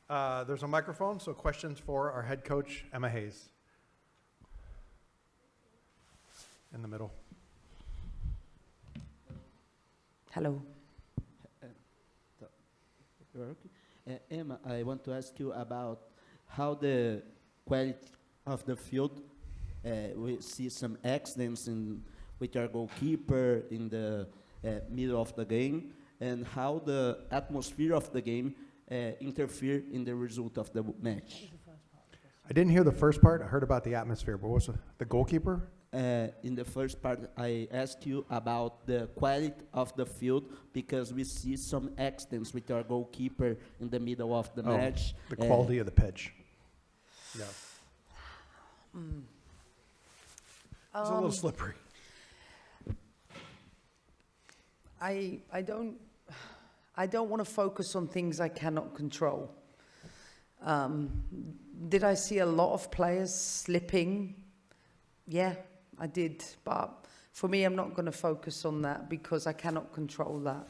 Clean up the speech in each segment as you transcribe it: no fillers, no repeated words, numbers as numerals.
There's a microphone, so questions for our head coach, Emma Hayes. In the middle. Hello. Emma, I want to ask you about how the quality of the field. We see some accidents with our goalkeeper in the middle of the game, and how the atmosphere of the game interfere in the result of the match. I didn't hear the first part. I heard about the atmosphere, but what was the goalkeeper? In the first part, I asked you about the quality of the field, because we see some accidents with our goalkeeper in the middle of the match. The quality of the pitch. Yeah. It's a little slippery. I don't want to focus on things I cannot control. Did I see a lot of players slipping? Yeah, I did. But for me, I'm not going to focus on that because I cannot control that.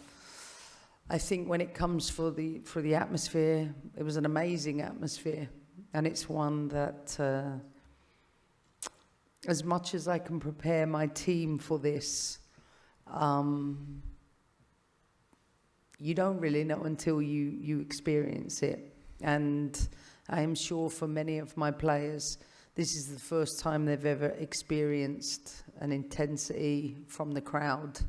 I think when it comes for the atmosphere, it was an amazing atmosphere, and it's one that, as much as I can prepare my team for this, you don't really know until you experience it. And I am sure for many of my players, this is the first time they've ever experienced an intensity from the crowd.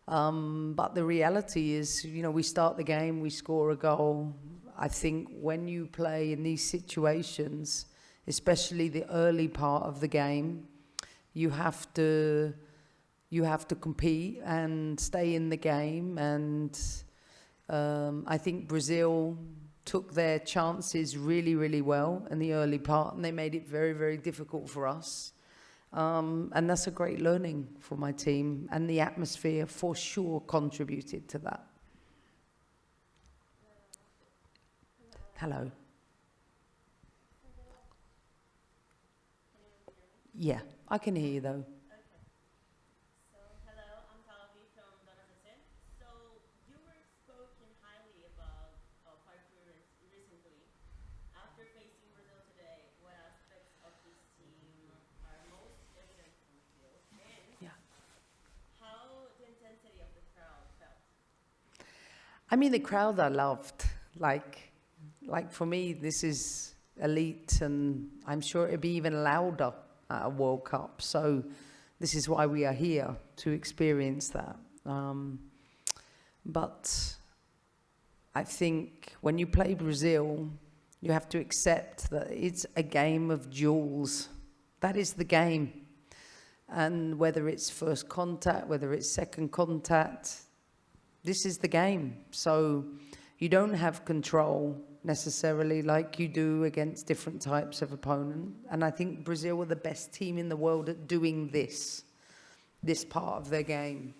But the reality is, we start the game, we score a goal. I think when you play in these situations, especially the early part of the game, you have to compete and stay in the game. And I think Brazil took their chances really, really well in the early part, and they made it very, very difficult for us. And that's a great learning for my team, and the atmosphere for sure contributed to that. Hello. Yeah, I can hear you though. I mean, the crowd I loved. Like for me, this is elite, and I'm sure it'd be even louder at a World Cup. So this is why we are here, to experience that. But I think when you play Brazil, you have to accept that it's a game of duels. That is the game. And whether it's first contact, whether it's second contact, this is the game. So you don't have control necessarily like you do against different types of opponent. And I think Brazil were the best team in the world at doing this part of their game.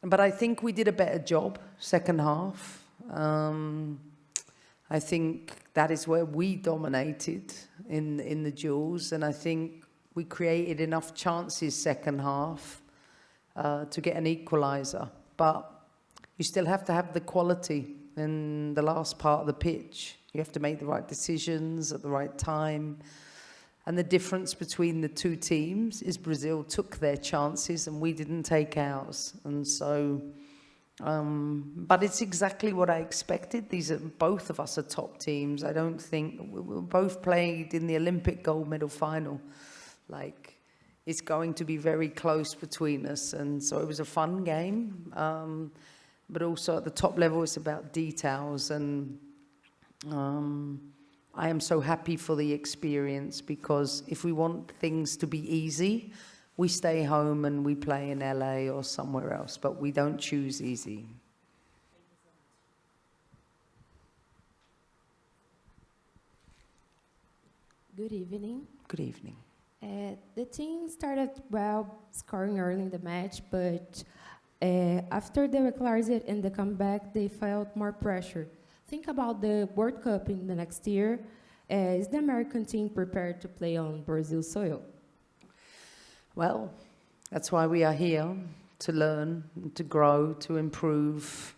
But I think we did a better job second half. I think that is where we dominated in the duels, and I think we created enough chances second half to get an equaliser. But you still have to have the quality in the last part of the pitch. You have to make the right decisions at the right time. And the difference between the two teams is Brazil took their chances and we didn't take ours. And so, but it's exactly what I expected. Both of us are top teams. I don't think, we're both playing in the Olympic gold medal final. Like, it's going to be very close between us. And so it was a fun game. But also at the top level, it's about details. And I am so happy for the experience, because if we want things to be easy, we stay home and we play in LA or somewhere else, but we don't choose easy. Good evening. Good evening. The team started well, scoring early in the match, but after they equalized in the comeback, they felt more pressure. Think about the World Cup in the next year. Is the American team prepared to play on Brazil soil? Well, that's why we are here, to learn, to grow, to improve.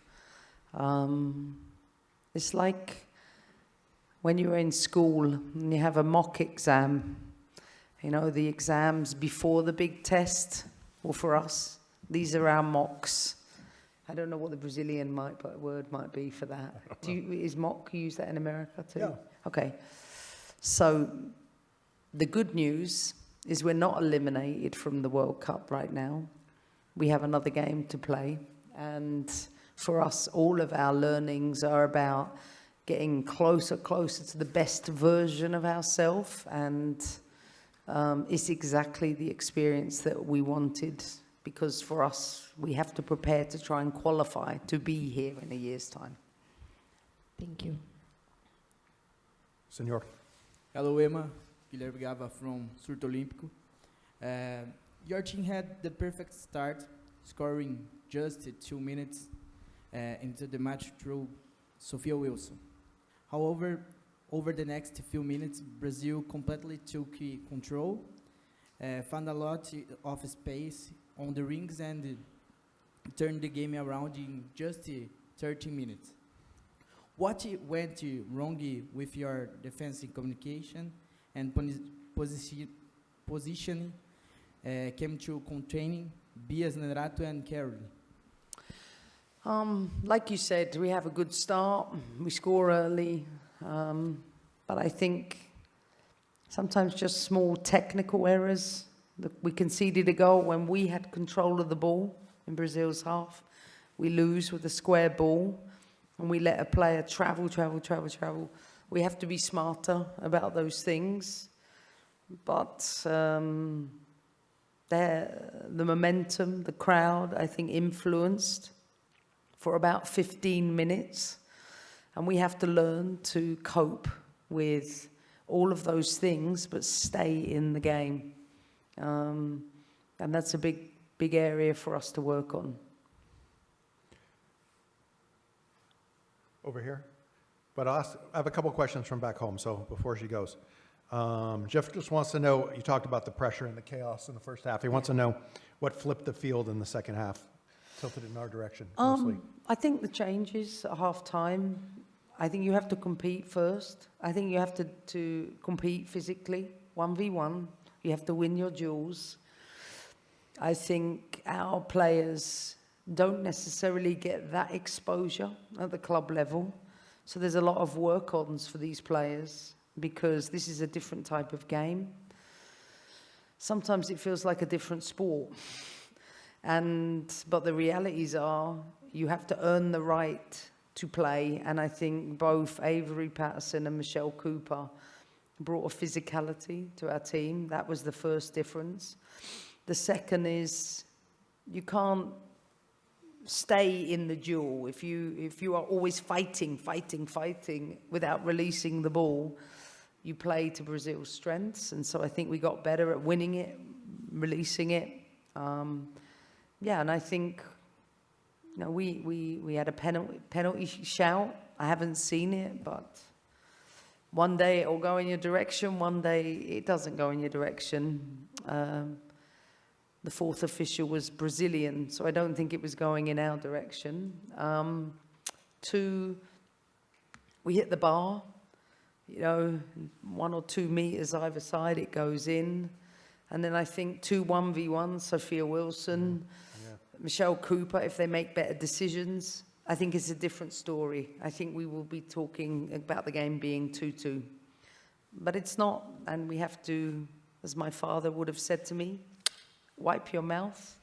It's like when you're in school and you have a mock exam, you know, the exams before the big test, or for us, these are our mocks. I don't know what the Brazilian word might be for that. Is mock, you use that in America too? Yeah. Okay. So the good news is we're not eliminated from the World Cup right now. We have another game to play. And for us, all of our learnings are about getting closer to the best version of ourselves. And it's exactly the experience that we wanted, because for us, we have to prepare to try and qualify to be here in a year's time. Thank you. Senor. Hello, Emma. Guilherme Gava from Surto Olímpico. Your team had the perfect start, scoring just 2 minutes into the match through Sophia Wilson. However, over the next few minutes, Brazil completely took control, found a lot of space on the rings, and turned the game around in just 30 minutes. What went wrong with your defensive communication and positioning came to containing Bias, Nerato, and Caroline? Like you said, we have a good start. We score early. But I think sometimes just small technical errors. We conceded a goal when we had control of the ball in Brazil's half. We lose with a square ball, and we let a player travel. We have to be smarter about those things. But the momentum, the crowd, I think, influenced for about 15 minutes. And we have to learn to cope with all of those things, but stay in the game. And that's a big area for us to work on. Over here. But I have a couple questions from back home, so before she goes. Jeff just wants to know, you talked about the pressure and the chaos in the first half. He wants to know what flipped the field in the second half, tilted in our direction, mostly. I think the changes at half-time, I think you have to compete first. I think you have to compete physically, 1v1. You have to win your duels. I think our players don't necessarily get that exposure at the club level. So there's a lot of work-ons for these players, because this is a different type of game. Sometimes it feels like a different sport. But the realities are you have to earn the right to play. And I think both Avery Patterson and Michelle Cooper brought a physicality to our team. That was the first difference. The second is you can't stay in the duel. If you are always fighting without releasing the ball, you play to Brazil's strengths. And so I think we got better at winning it, releasing it. And I think we had a penalty shout. I haven't seen it, but one day it will go in your direction, one day it doesn't go in your direction. The fourth official was Brazilian, so I don't think it was going in our direction. 2, we hit the bar, 1 or 2 meters either side, it goes in. And then I think 2 1v1, Sophia Wilson, Michelle Cooper, if they make better decisions, I think it's a different story. I think we will be talking about the game being 2-2. But it's not, and we have to, as my father would have said to me, wipe your mouth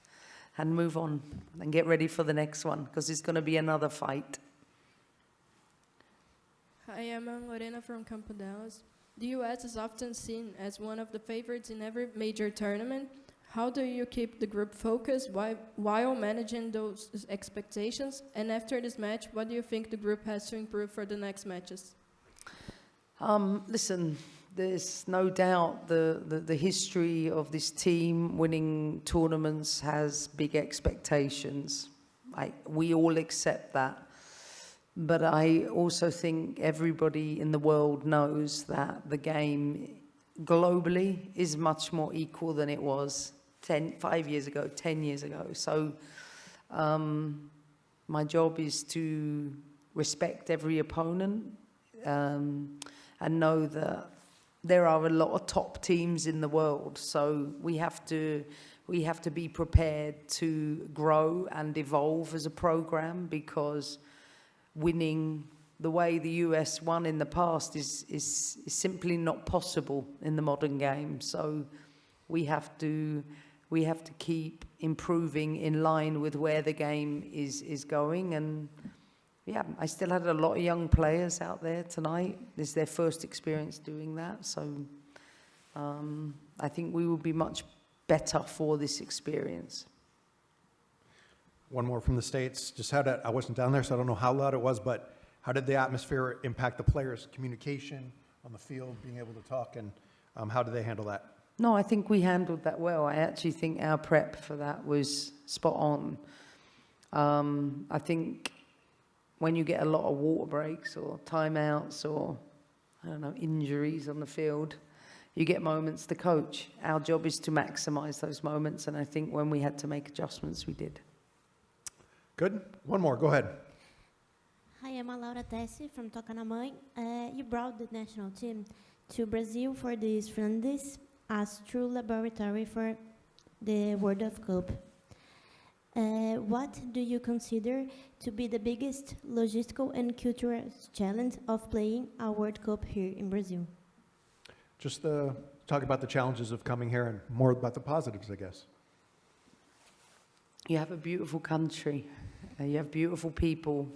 and move on and get ready for the next one, because it's going to be another fight. Hi, I'm Lorena from Campo Dallas. The U.S. is often seen as one of the favorites in every major tournament. How do you keep the group focused while managing those expectations? And after this match, what do you think the group has to improve for the next matches? Listen, there's no doubt the history of this team winning tournaments has big expectations. We all accept that. But I also think everybody in the world knows that the game globally is much more equal than it was 5 years ago, 10 years ago. So my job is to respect every opponent, and know that there are a lot of top teams in the world. So we have to be prepared to grow and evolve as a program, because winning the way the US won in the past is simply not possible in the modern game. So we have to keep improving in line with where the game is going. And yeah, I still had a lot of young players out there tonight. This is their first experience doing that. So I think we will be much better for this experience. One more from the States. Just how did, I wasn't down there, so I don't know how loud it was, but how did the atmosphere impact the players' communication on the field, being able to talk, and how did they handle that? No, I think we handled that well. I actually think our prep for that was spot on. I think when you get a lot of water breaks or timeouts or, I don't know, injuries on the field, you get moments to coach. Our job is to maximize those moments, and I think when we had to make adjustments, we did. Good. One more. Go ahead. Hi, I'm Laura Tessi from Tocanamã. You brought the national team to Brazil for these friendlies as true laboratory for the World Cup. What do you consider to be the biggest logistical and cultural challenge of playing a World Cup here in Brazil? Just talk about the challenges of coming here and more about the positives, I guess. You have a beautiful country. You have beautiful people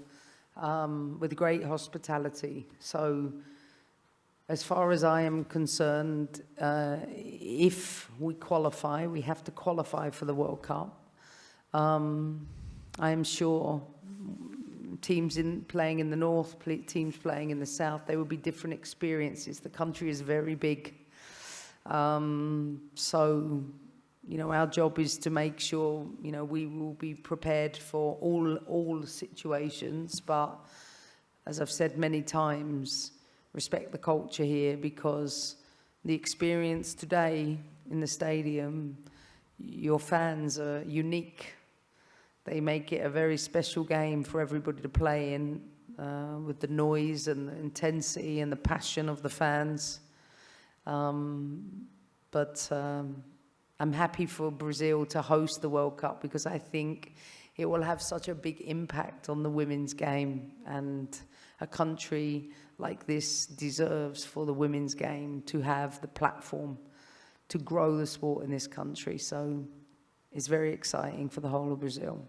with great hospitality. So as far as I am concerned, if we qualify, we have to qualify for the World Cup. I am sure teams playing in the north, teams playing in the south, there will be different experiences. The country is very big. So, you know, our job is to make sure, you know, we will be prepared for all situations. But as I've said many times, respect the culture here, because the experience today in the stadium, your fans are unique. They make it a very special game for everybody to play in, with the noise and the intensity and the passion of the fans. But I'm happy for Brazil to host the World Cup, because I think it will have such a big impact on the women's game, and a country like this deserves for the women's game to have the platform to grow the sport in this country. So it's very exciting for the whole of Brazil.